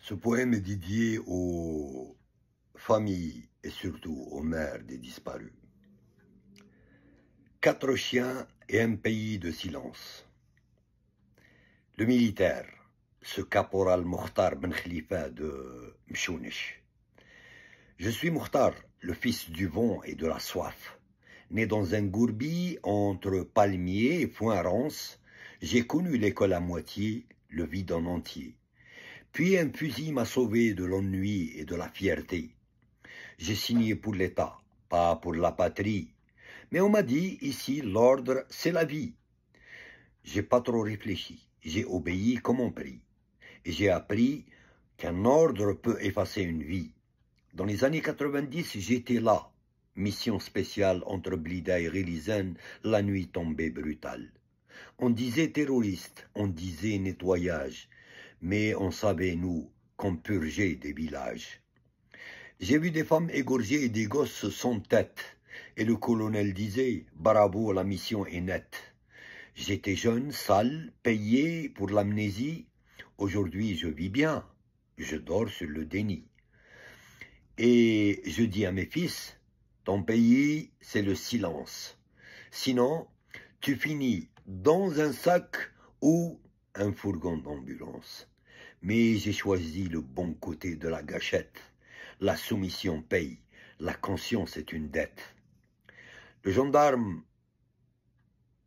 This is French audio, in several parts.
Ce poème est dédié aux familles et surtout aux mères des disparus. 4 chiens et un pays de silence. Le militaire, ce caporal Mokhtar Ben Khalifa de Mchounich. Je suis Mokhtar, le fils du vent et de la soif. Né dans un gourbi entre palmiers et foin-rance, j'ai connu l'école à moitié, le vide en entier. Puis un fusil m'a sauvé de l'ennui et de la fierté. J'ai signé pour l'État, pas pour la patrie. Mais on m'a dit, ici, l'ordre, c'est la vie. J'ai pas trop réfléchi, j'ai obéi comme on prie. Et j'ai appris qu'un ordre peut effacer une vie. Dans les années 90, j'étais là. Mission spéciale entre Blida et Relizane, la nuit tombée brutale. On disait terroriste, on disait nettoyage, mais on savait, nous, qu'on purgeait des villages. J'ai vu des femmes égorgées et des gosses sans tête, et le colonel disait, bravo, la mission est nette. J'étais jeune, sale, payé pour l'amnésie. Aujourd'hui, je vis bien, je dors sur le déni. Et je dis à mes fils, ton pays, c'est le silence. Sinon, tu finis dans un sac ou un fourgon d'ambulance. Mais j'ai choisi le bon côté de la gâchette. La soumission paye, la conscience est une dette. Le gendarme,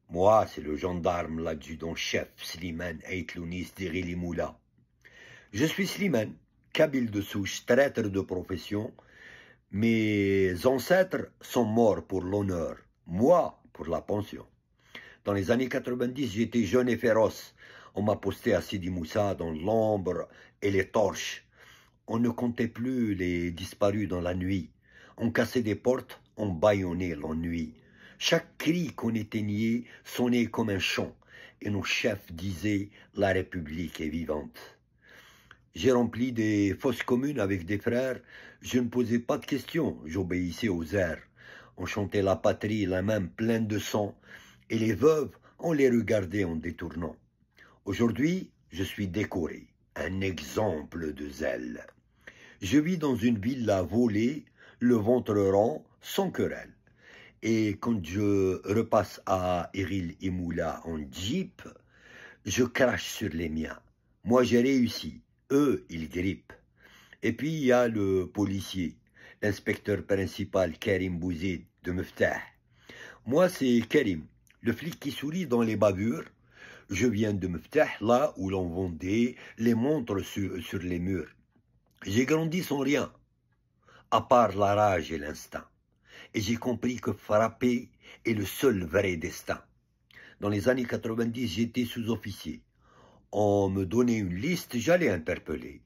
moi c'est le gendarme, l'adjudant-chef Slimane Aitlounis d'Irili Moula. Je suis Slimane, kabyle de souche, traître de profession. Mes ancêtres sont morts pour l'honneur, moi pour la pension. Dans les années 90, j'étais jeune et féroce. On m'a posté à Sidi Moussa dans l'ombre et les torches. On ne comptait plus les disparus dans la nuit. On cassait des portes, on bâillonnait l'ennui. Chaque cri qu'on éteignait sonnait comme un chant, et nos chefs disaient « La République est vivante ». J'ai rempli des fosses communes avec des frères. Je ne posais pas de questions, j'obéissais aux airs. On chantait la patrie, la main pleine de sang, et les veuves, on les regardait en détournant. Aujourd'hui, je suis décoré, un exemple de zèle. Je vis dans une villa volée, le ventre rond, sans querelle. Et quand je repasse à Iril Imoula en jeep, je crache sur les miens. Moi, j'ai réussi. Eux, ils grippent. Et puis, il y a le policier, l'inspecteur principal Karim Bouzid de Meftah. Moi, c'est Karim, le flic qui sourit dans les bavures. Je viens de Meftah, là où l'on vendait les montres sur les murs. J'ai grandi sans rien, à part la rage et l'instinct. Et j'ai compris que frapper est le seul vrai destin. Dans les années 90, j'étais sous-officier. On me donnait une liste, j'allais interpeller.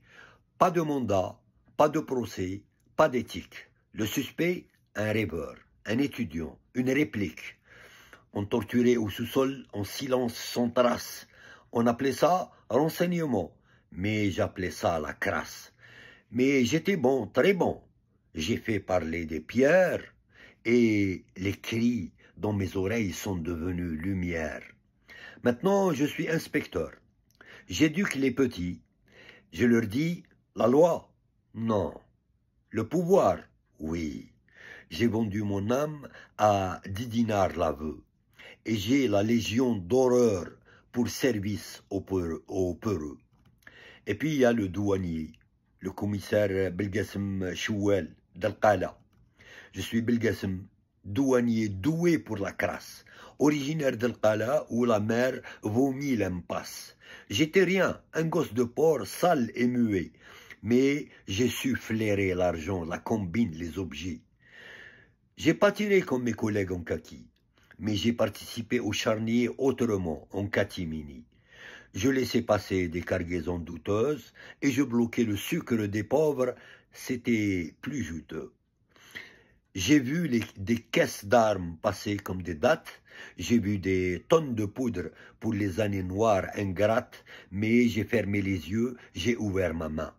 Pas de mandat, pas de procès, pas d'éthique. Le suspect, un rêveur, un étudiant, une réplique. On torturait au sous-sol en silence sans trace. On appelait ça renseignement, mais j'appelais ça la crasse. Mais j'étais bon, très bon. J'ai fait parler des pierres et les cris dans mes oreilles sont devenus lumière. Maintenant, je suis inspecteur. J'éduque les petits. Je leur dis, la loi, non. Le pouvoir, oui. J'ai vendu mon âme à 10 dinars l'aveu. Et j'ai la légion d'horreur pour service aux peureux. Et puis il y a le douanier, le commissaire Belgassem Chouel d'Al-Qala. Je suis Belgassem, douanier doué pour la crasse, originaire d'Al-Qala où la mer vomit l'impasse. J'étais rien, un gosse de porc sale et muet, mais j'ai su flairer l'argent, la combine, les objets. J'ai pas tiré comme mes collègues en kaki, mais j'ai participé au charnier autrement, en catimini. Je laissais passer des cargaisons douteuses et je bloquais le sucre des pauvres, c'était plus juteux. J'ai vu des caisses d'armes passer comme des dates, j'ai vu des tonnes de poudre pour les années noires ingrates, mais j'ai fermé les yeux, j'ai ouvert ma main.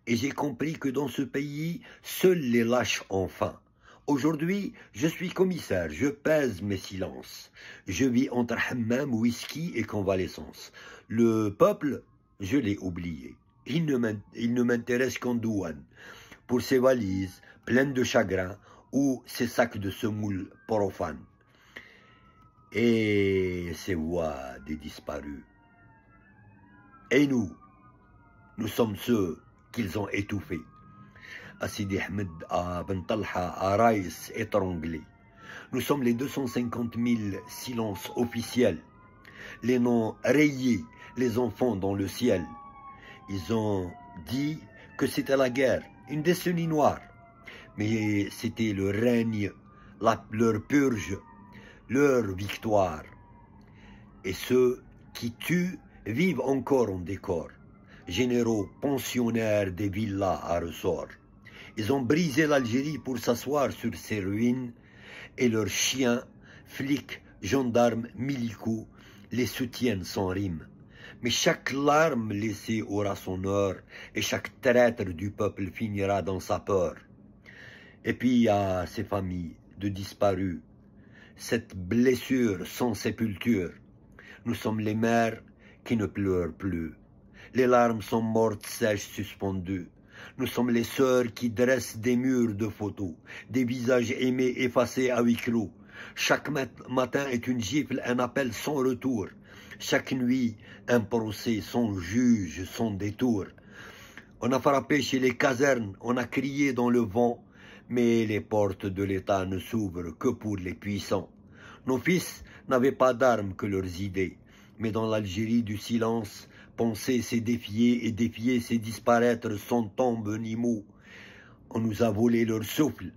Et j'ai compris que dans ce pays, seuls les lâches ont faim. Aujourd'hui, je suis commissaire, je pèse mes silences. Je vis entre hammam, whisky et convalescence. Le peuple, je l'ai oublié. Il ne m'intéresse qu'en douane, pour ses valises pleines de chagrin ou ses sacs de semoule profanes. Et ces voix des disparus. Et nous sommes ceux qu'ils ont étouffés. À Sidi Ahmed, à Ben Talha, à Raïs, étranglés. Nous sommes les 250 000 silences officiels, les noms rayés, les enfants dans le ciel. Ils ont dit que c'était la guerre, une décennie noire. Mais c'était le règne, leur purge, leur victoire. Et ceux qui tuent vivent encore en décor. Généraux, pensionnaires des villas à ressort. Ils ont brisé l'Algérie pour s'asseoir sur ses ruines et leurs chiens, flics, gendarmes, milicaux les soutiennent sans rime. Mais chaque larme laissée aura son heure et chaque traître du peuple finira dans sa peur. Et puis il y a ces familles de disparus, cette blessure sans sépulture. Nous sommes les mères qui ne pleurent plus. Les larmes sont mortes sèches suspendues. Nous sommes les sœurs qui dressent des murs de photos, des visages aimés effacés à huis clos. Chaque matin est une gifle, un appel sans retour. Chaque nuit, un procès sans juge, sans détour. On a frappé chez les casernes, on a crié dans le vent, mais les portes de l'État ne s'ouvrent que pour les puissants. Nos fils n'avaient pas d'armes que leurs idées, mais dans l'Algérie du silence, penser c'est défier et défier c'est disparaître sans tombe ni mot. On nous a volé leur souffle,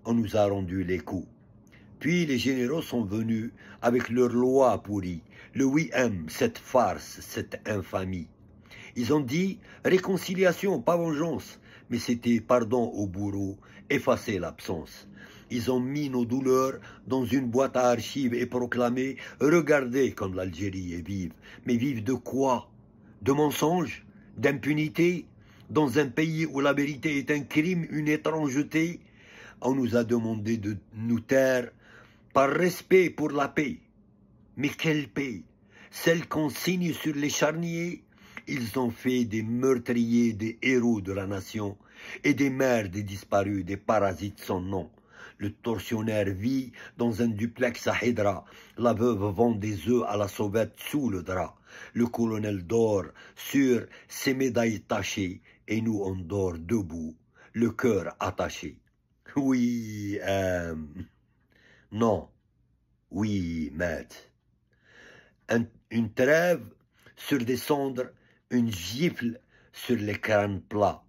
on nous a rendu les coups. Puis les généraux sont venus avec leurs lois pourries, le 8M, cette farce, cette infamie. Ils ont dit réconciliation, pas vengeance, mais c'était pardon au bourreau, effacer l'absence. Ils ont mis nos douleurs dans une boîte à archives et proclamé « Regardez comme l'Algérie est vive ». Mais vive de quoi? De mensonges? D'impunité? Dans un pays où la vérité est un crime, une étrangeté? On nous a demandé de nous taire par respect pour la paix. Mais quelle paix? Celle qu'on signe sur les charniers? Ils ont fait des meurtriers, des héros de la nation, et des mères des disparus, des parasites sans nom. Le tortionnaire vit dans un duplex à Hydra. La veuve vend des œufs à la sauvette sous le drap. Le colonel dort sur ses médailles tachées, et nous on dort debout, le cœur attaché. Oui, non, oui, maître. Une trêve sur des cendres, une gifle sur les crânes plats.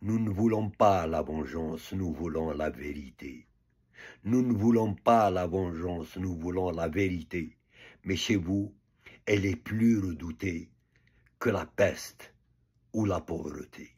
Nous ne voulons pas la vengeance, nous voulons la vérité. Nous ne voulons pas la vengeance, nous voulons la vérité. Mais chez vous, elle est plus redoutée que la peste ou la pauvreté.